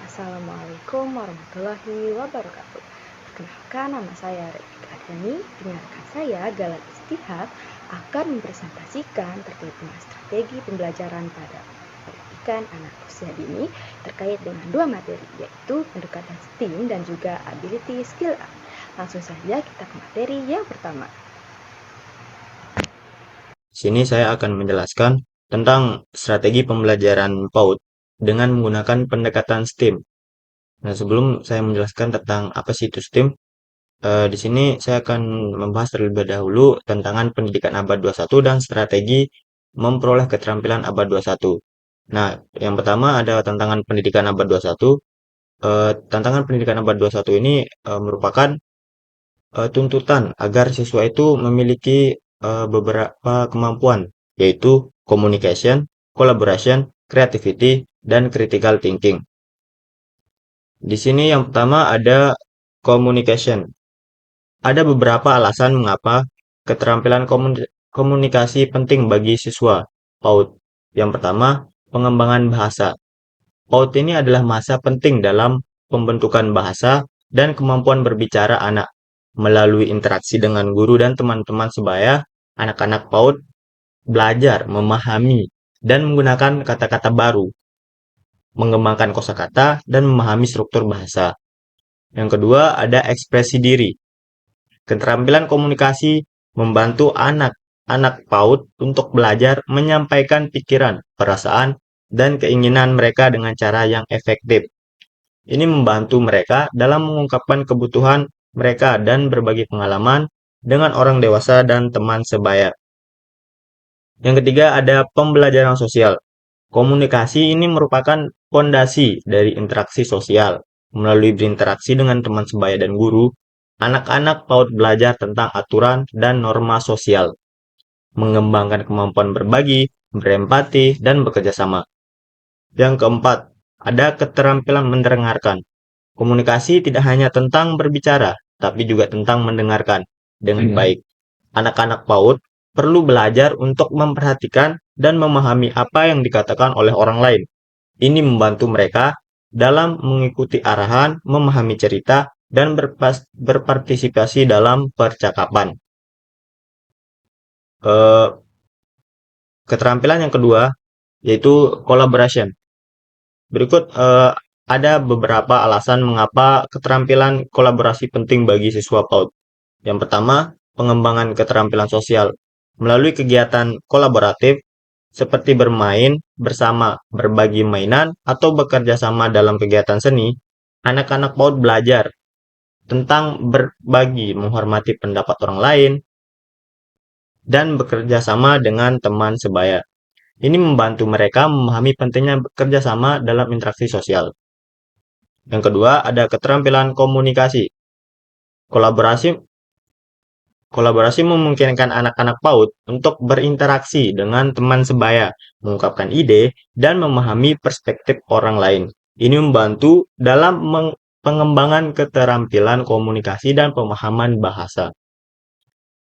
Assalamualaikum warahmatullahi wabarakatuh. Perkenalkan, nama saya Revika Adani. Dengarkan saya Galat Istihad akan mempresentasikan terkait dengan strategi pembelajaran pada pendidikan anak usia dini terkait dengan dua materi, yaitu pendekatan STEAM dan juga ability skill up. Langsung saja kita ke materi yang pertama. Sini saya akan menjelaskan tentang strategi pembelajaran PAUD dengan menggunakan pendekatan STEAM. Nah, sebelum saya menjelaskan tentang apa sih itu STEAM, di sini saya akan membahas terlebih dahulu tantangan pendidikan abad 21 dan strategi memperoleh keterampilan abad 21. Nah, yang pertama ada tantangan pendidikan abad 21. Tantangan pendidikan abad 21 ini merupakan tuntutan agar siswa itu memiliki beberapa kemampuan, yaitu communication, collaboration, creativity, dan critical thinking. Di sini yang pertama ada communication. Ada beberapa alasan mengapa keterampilan komunikasi penting bagi siswa PAUD. Yang pertama, pengembangan bahasa. PAUD ini adalah masa penting dalam pembentukan bahasa dan kemampuan berbicara anak. Melalui interaksi dengan guru dan teman-teman sebaya, anak-anak PAUD belajar memahami dan menggunakan kata-kata baru, mengembangkan kosakata, dan memahami struktur bahasa. Yang kedua, ada ekspresi diri. Keterampilan komunikasi membantu anak-anak PAUD untuk belajar menyampaikan pikiran, perasaan, dan keinginan mereka dengan cara yang efektif. Ini membantu mereka dalam mengungkapkan kebutuhan mereka dan berbagi pengalaman dengan orang dewasa dan teman sebaya. Yang ketiga ada pembelajaran sosial. Komunikasi ini merupakan fondasi dari interaksi sosial. Melalui berinteraksi dengan teman sebaya dan guru, anak-anak PAUD belajar tentang aturan dan norma sosial, mengembangkan kemampuan berbagi, berempati, dan bekerja sama. Yang keempat, ada keterampilan mendengarkan. Komunikasi tidak hanya tentang berbicara, tapi juga tentang mendengarkan dengan baik. Anak-anak PAUD perlu belajar untuk memperhatikan dan memahami apa yang dikatakan oleh orang lain. Ini membantu mereka dalam mengikuti arahan, memahami cerita, dan berpartisipasi dalam percakapan. Eh, Keterampilan yang kedua yaitu collaboration. Berikut ada beberapa alasan mengapa keterampilan kolaborasi penting bagi siswa PAUD. Yang pertama, pengembangan keterampilan sosial. Melalui kegiatan kolaboratif seperti bermain bersama, berbagi mainan, atau bekerja sama dalam kegiatan seni, anak-anak PAUD belajar tentang berbagi, menghormati pendapat orang lain, dan bekerja sama dengan teman sebaya. Ini membantu mereka memahami pentingnya bekerja sama dalam interaksi sosial. Yang kedua, ada keterampilan komunikasi. Kolaborasi Kolaborasi memungkinkan anak-anak PAUD untuk berinteraksi dengan teman sebaya, mengungkapkan ide, dan memahami perspektif orang lain. Ini membantu dalam pengembangan keterampilan komunikasi dan pemahaman bahasa.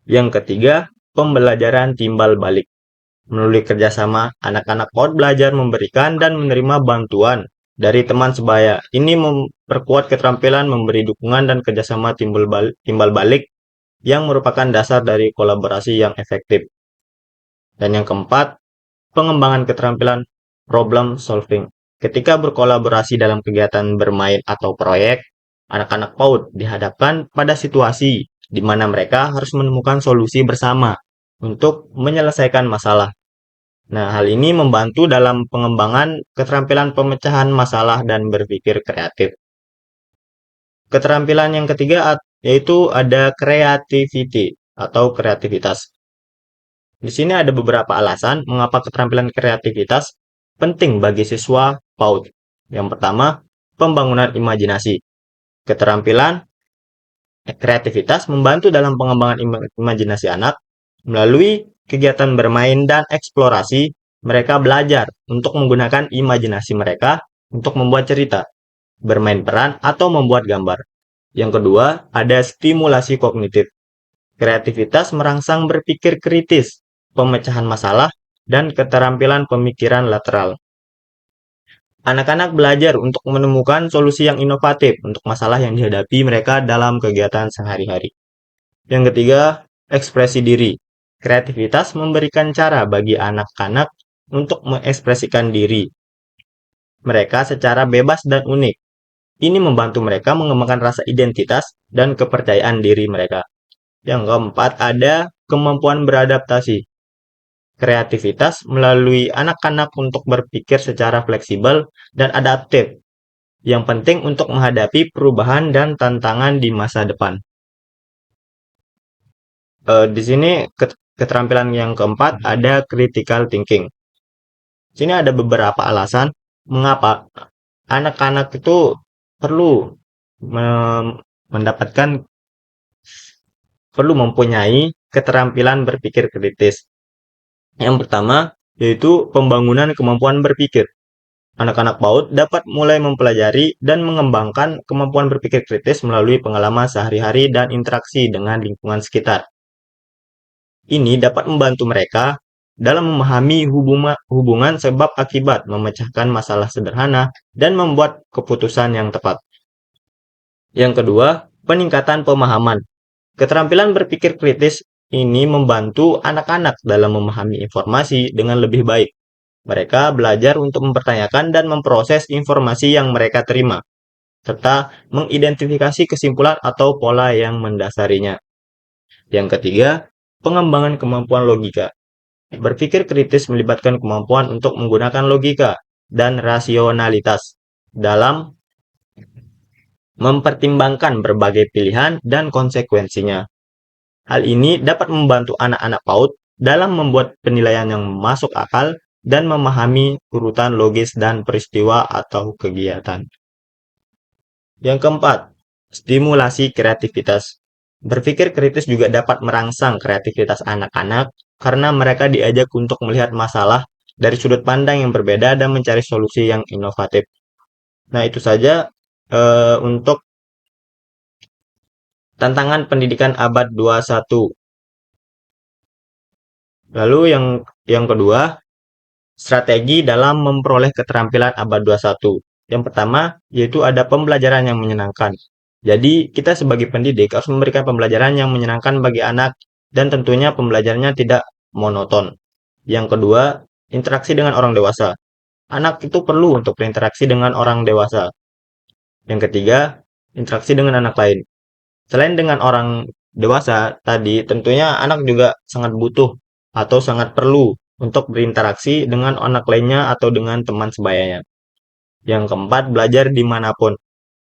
Yang ketiga, pembelajaran timbal balik. Melalui kerjasama, anak-anak PAUD belajar memberikan dan menerima bantuan dari teman sebaya. Ini memperkuat keterampilan memberi dukungan dan kerjasama timbal balik yang merupakan dasar dari kolaborasi yang efektif. Dan yang keempat, pengembangan keterampilan problem solving. Ketika berkolaborasi dalam kegiatan bermain atau proyek, anak-anak PAUD dihadapkan pada situasi di mana mereka harus menemukan solusi bersama untuk menyelesaikan masalah. Nah, hal ini membantu dalam pengembangan keterampilan pemecahan masalah dan berpikir kreatif. Keterampilan yang ketiga yaitu ada creativity atau kreativitas. Di sini ada beberapa alasan mengapa keterampilan kreativitas penting bagi siswa PAUD. Yang pertama, pembangunan imajinasi. Keterampilan kreativitas membantu dalam pengembangan imajinasi anak. Melalui kegiatan bermain dan eksplorasi, mereka belajar untuk menggunakan imajinasi mereka untuk membuat cerita, bermain peran, atau membuat gambar. Yang kedua, ada stimulasi kognitif. Kreativitas merangsang berpikir kritis, pemecahan masalah, dan keterampilan pemikiran lateral. Anak-anak belajar untuk menemukan solusi yang inovatif untuk masalah yang dihadapi mereka dalam kegiatan sehari-hari. Yang ketiga, ekspresi diri. Kreativitas memberikan cara bagi anak-anak untuk mengekspresikan diri mereka secara bebas dan unik. Ini membantu mereka mengembangkan rasa identitas dan kepercayaan diri mereka. Yang keempat, ada kemampuan beradaptasi. Kreativitas melalui anak-anak untuk berpikir secara fleksibel dan adaptif, yang penting untuk menghadapi perubahan dan tantangan di masa depan. Di sini keterampilan yang keempat ada critical thinking. Di sini ada beberapa alasan mengapa anak-anak itu perlu mendapatkan perlu mempunyai keterampilan berpikir kritis. Yang pertama yaitu pembangunan kemampuan berpikir. Anak-anak PAUD dapat mulai mempelajari dan mengembangkan kemampuan berpikir kritis melalui pengalaman sehari-hari dan interaksi dengan lingkungan sekitar. Ini dapat membantu mereka dalam memahami hubungan sebab akibat, memecahkan masalah sederhana, dan membuat keputusan yang tepat. Yang kedua, peningkatan pemahaman. Keterampilan berpikir kritis ini membantu anak-anak dalam memahami informasi dengan lebih baik. Mereka belajar untuk mempertanyakan dan memproses informasi yang mereka terima, serta mengidentifikasi kesimpulan atau pola yang mendasarinya. Yang ketiga, pengembangan kemampuan logika. Berpikir kritis melibatkan kemampuan untuk menggunakan logika dan rasionalitas dalam mempertimbangkan berbagai pilihan dan konsekuensinya. Hal ini dapat membantu anak-anak PAUD dalam membuat penilaian yang masuk akal dan memahami urutan logis dan peristiwa atau kegiatan. Yang keempat, stimulasi kreativitas. Berpikir kritis juga dapat merangsang kreativitas anak-anak karena mereka diajak untuk melihat masalah dari sudut pandang yang berbeda dan mencari solusi yang inovatif. Nah, itu saja untuk tantangan pendidikan abad 21. Lalu yang kedua, strategi dalam memperoleh keterampilan abad 21. Yang pertama, yaitu ada pembelajaran yang menyenangkan. Jadi, kita sebagai pendidik harus memberikan pembelajaran yang menyenangkan bagi anak dan tentunya pembelajarannya tidak monoton. Yang kedua, interaksi dengan orang dewasa. Anak itu perlu untuk berinteraksi dengan orang dewasa. Yang ketiga, interaksi dengan anak lain. Selain dengan orang dewasa tadi, tentunya anak juga sangat butuh atau sangat perlu untuk berinteraksi dengan anak lainnya atau dengan teman sebayanya. Yang keempat, belajar dimanapun.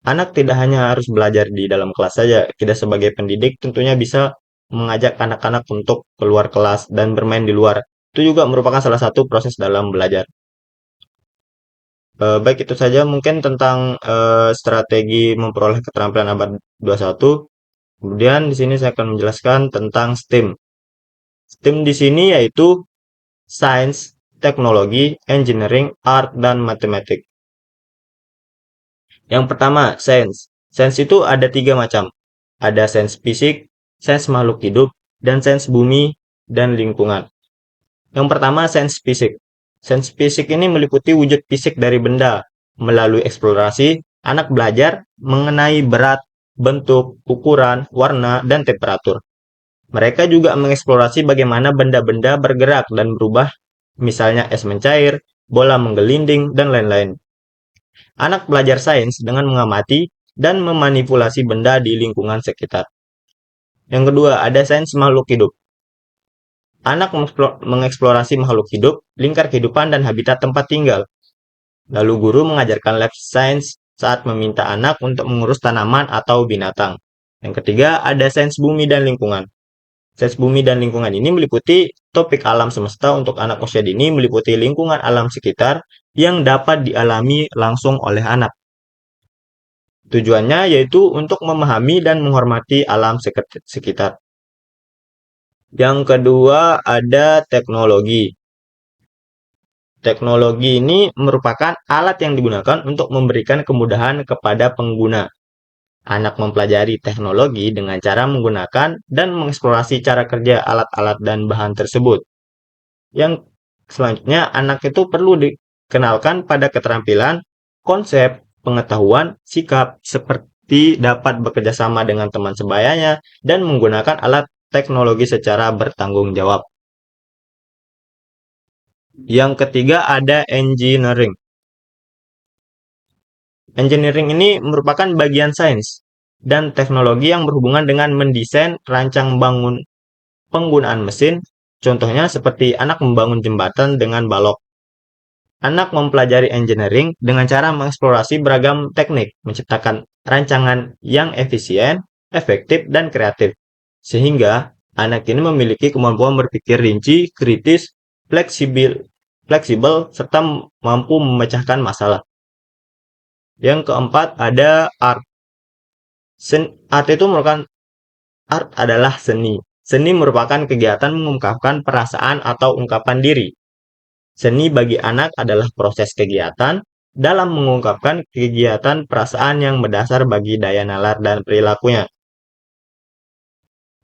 Anak tidak hanya harus belajar di dalam kelas saja. Kita sebagai pendidik tentunya bisa mengajak anak-anak untuk keluar kelas dan bermain di luar. Itu juga merupakan salah satu proses dalam belajar. Baik, itu saja mungkin tentang strategi memperoleh keterampilan abad 21. Kemudian di sini saya akan menjelaskan tentang STEM. STEM di sini yaitu Science, Teknologi, Engineering, Art, dan Matematik. Yang pertama, Sains. Sains itu ada 3 macam. Ada sains fisik, sains makhluk hidup, dan sains bumi dan lingkungan. Yang pertama, sains fisik. Sains fisik ini meliputi wujud fisik dari benda. Melalui eksplorasi, anak belajar mengenai berat, bentuk, ukuran, warna, dan temperatur. Mereka juga mengeksplorasi bagaimana benda-benda bergerak dan berubah, misalnya es mencair, bola menggelinding, dan lain-lain. Anak belajar sains dengan mengamati dan memanipulasi benda di lingkungan sekitar. Yang kedua, ada sains makhluk hidup. Anak mengeksplorasi makhluk hidup, lingkar kehidupan, dan habitat tempat tinggal. Lalu guru mengajarkan lab science saat meminta anak untuk mengurus tanaman atau binatang. Yang ketiga, ada sains bumi dan lingkungan. Sains bumi dan lingkungan ini meliputi topik alam semesta untuk anak usia dini, meliputi lingkungan alam sekitar yang dapat dialami langsung oleh anak. Tujuannya yaitu untuk memahami dan menghormati alam sekitar. Yang kedua ada teknologi. Teknologi ini merupakan alat yang digunakan untuk memberikan kemudahan kepada pengguna. Anak mempelajari teknologi dengan cara menggunakan dan mengeksplorasi cara kerja alat-alat dan bahan tersebut. Yang selanjutnya, anak itu perlu Kenalkan pada keterampilan, konsep, pengetahuan, sikap, seperti dapat bekerja sama dengan teman sebayanya dan menggunakan alat teknologi secara bertanggung jawab. Yang ketiga ada engineering. Engineering ini merupakan bagian sains dan teknologi yang berhubungan dengan mendesain, rancang bangun penggunaan mesin, contohnya seperti anak membangun jembatan dengan balok. Anak mempelajari engineering dengan cara mengeksplorasi beragam teknik, menciptakan rancangan yang efisien, efektif, dan kreatif. Sehingga anak ini memiliki kemampuan berpikir rinci, kritis, fleksibel, serta mampu memecahkan masalah. Yang keempat ada art. Art adalah seni. Seni merupakan kegiatan mengungkapkan perasaan atau ungkapan diri. Seni bagi anak adalah proses kegiatan dalam mengungkapkan kegiatan perasaan yang berdasar bagi daya nalar dan perilakunya.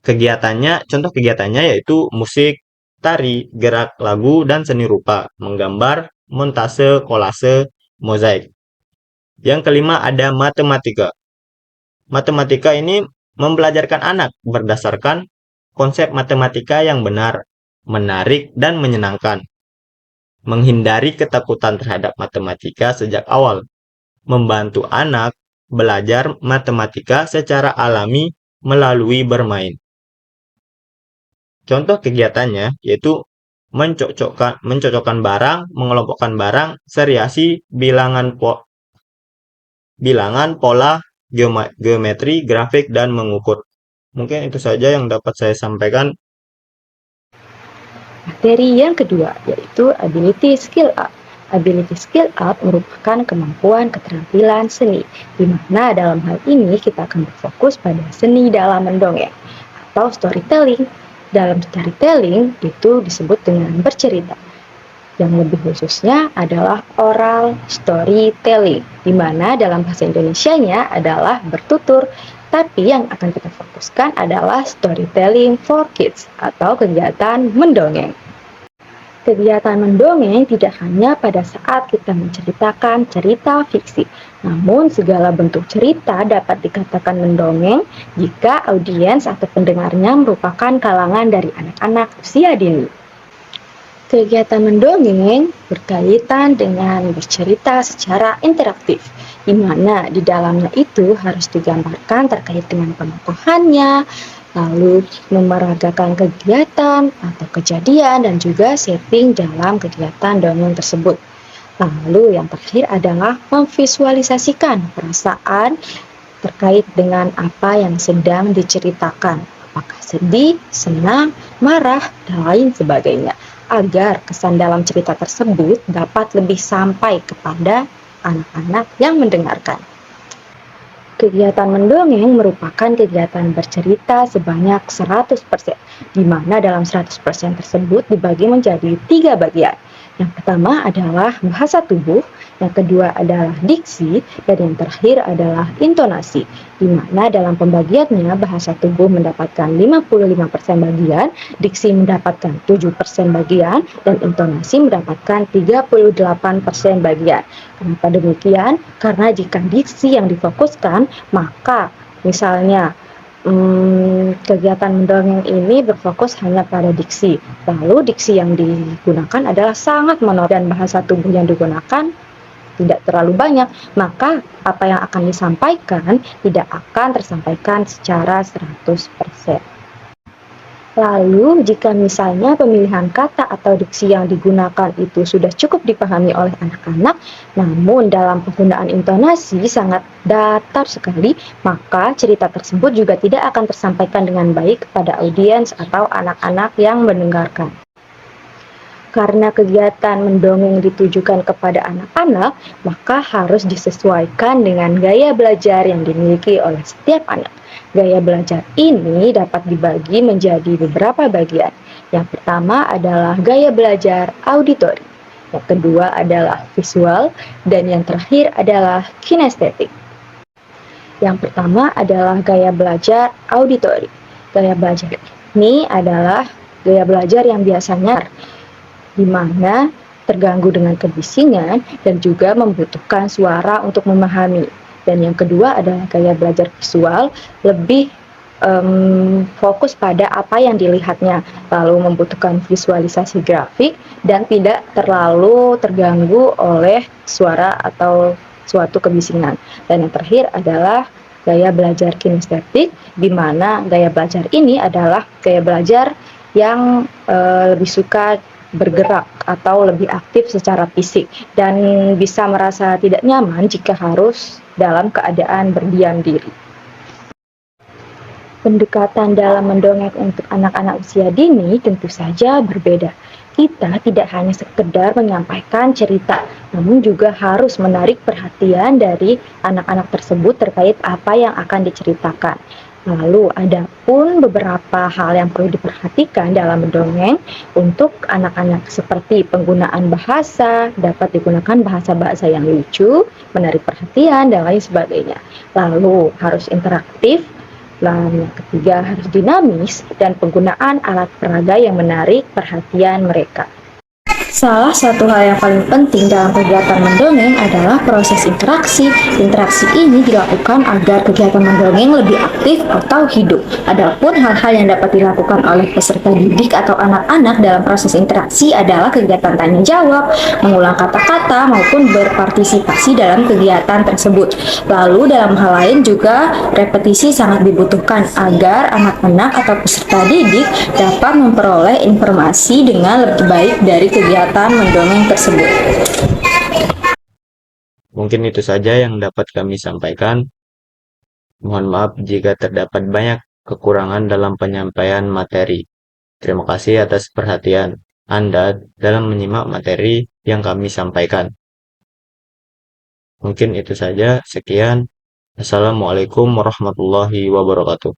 Contoh kegiatannya yaitu musik, tari, gerak lagu, dan seni rupa, menggambar, montase, kolase, mozaik. Yang kelima ada matematika. Matematika ini mempelajarkan anak berdasarkan konsep matematika yang benar, menarik, dan menyenangkan. Menghindari ketakutan terhadap matematika sejak awal. Membantu anak belajar matematika secara alami melalui bermain. Contoh kegiatannya yaitu mencocokkan barang, mengelompokkan barang, seriasi, bilangan, pola, geometri, grafik, dan mengukur. Mungkin itu saja yang dapat saya sampaikan. Materi yang kedua yaitu ability skill up. Ability skill up merupakan kemampuan keterampilan seni, di mana dalam hal ini kita akan berfokus pada seni dalam mendongeng atau storytelling. Dalam storytelling itu disebut dengan bercerita. Yang lebih khususnya adalah oral storytelling, di mana dalam bahasa Indonesianya adalah bertutur. Tapi yang akan kita fokuskan adalah storytelling for kids atau kegiatan mendongeng. Kegiatan mendongeng tidak hanya pada saat kita menceritakan cerita fiksi, namun segala bentuk cerita dapat dikatakan mendongeng jika audiens atau pendengarnya merupakan kalangan dari anak-anak usia dini. Kegiatan mendongeng berkaitan dengan bercerita secara interaktif, di mana di dalamnya itu harus digambarkan terkait dengan penokohannya, lalu memeragakan kegiatan atau kejadian dan juga setting dalam kegiatan dongeng tersebut. Lalu yang terakhir adalah memvisualisasikan perasaan terkait dengan apa yang sedang diceritakan, apakah sedih, senang, marah, dan lain sebagainya, agar kesan dalam cerita tersebut dapat lebih sampai kepada anak-anak yang mendengarkan. Kegiatan mendongeng merupakan kegiatan bercerita sebanyak 100%, di mana dalam 100% tersebut dibagi menjadi 3 bagian. Yang pertama adalah bahasa tubuh, yang kedua adalah diksi, dan yang terakhir adalah intonasi, di mana dalam pembagiannya bahasa tubuh mendapatkan 55% bagian, diksi mendapatkan 7% bagian, dan intonasi mendapatkan 38% bagian. Kenapa demikian? Karena jika diksi yang difokuskan, maka misalnya kegiatan mendongeng ini berfokus hanya pada diksi. Lalu diksi yang digunakan adalah sangat monoton dan bahasa tubuh yang digunakan tidak terlalu banyak, maka apa yang akan disampaikan tidak akan tersampaikan secara 100%. Lalu, jika misalnya pemilihan kata atau diksi yang digunakan itu sudah cukup dipahami oleh anak-anak, namun dalam penggunaan intonasi sangat datar sekali, maka cerita tersebut juga tidak akan tersampaikan dengan baik kepada audiens atau anak-anak yang mendengarkan. Karena kegiatan mendongeng ditujukan kepada anak-anak, maka harus disesuaikan dengan gaya belajar yang dimiliki oleh setiap anak. Gaya belajar ini dapat dibagi menjadi beberapa bagian. Yang pertama adalah gaya belajar auditori, yang kedua adalah visual, dan yang terakhir adalah kinestetik. Yang pertama adalah gaya belajar auditori. Gaya belajar ini adalah gaya belajar yang biasanya di mana terganggu dengan kebisingan, dan juga membutuhkan suara untuk memahami. Dan yang kedua adalah gaya belajar visual, lebih fokus pada apa yang dilihatnya, lalu membutuhkan visualisasi grafik dan tidak terlalu terganggu oleh suara atau suatu kebisingan. Dan yang terakhir adalah gaya belajar kinestetik, di mana gaya belajar ini adalah gaya belajar yang lebih suka bergerak atau lebih aktif secara fisik dan bisa merasa tidak nyaman jika harus dalam keadaan berdiam diri. Pendekatan dalam mendongeng untuk anak-anak usia dini tentu saja berbeda. Kita tidak hanya sekedar menyampaikan cerita, namun juga harus menarik perhatian dari anak-anak tersebut terkait apa yang akan diceritakan. Lalu ada pun beberapa hal yang perlu diperhatikan dalam mendongeng untuk anak-anak seperti penggunaan bahasa, dapat digunakan bahasa-bahasa yang lucu, menarik perhatian, dan lain sebagainya. Lalu harus interaktif. Lalu yang ketiga harus dinamis dan penggunaan alat peraga yang menarik perhatian mereka. Salah satu hal yang paling penting dalam kegiatan mendongeng adalah proses interaksi. Interaksi ini dilakukan agar kegiatan mendongeng lebih aktif atau hidup. Adapun hal-hal yang dapat dilakukan oleh peserta didik atau anak-anak dalam proses interaksi adalah kegiatan tanya jawab, mengulang kata-kata, maupun berpartisipasi dalam kegiatan tersebut. Lalu dalam hal lain juga repetisi sangat dibutuhkan agar anak-anak atau peserta didik dapat memperoleh informasi dengan lebih baik dari kegiatan mendongeng tersebut. Mungkin itu saja yang dapat kami sampaikan. Mohon maaf jika terdapat banyak kekurangan dalam penyampaian materi. Terima kasih atas perhatian Anda dalam menyimak materi yang kami sampaikan. Mungkin itu saja. Sekian. Assalamualaikum warahmatullahi wabarakatuh.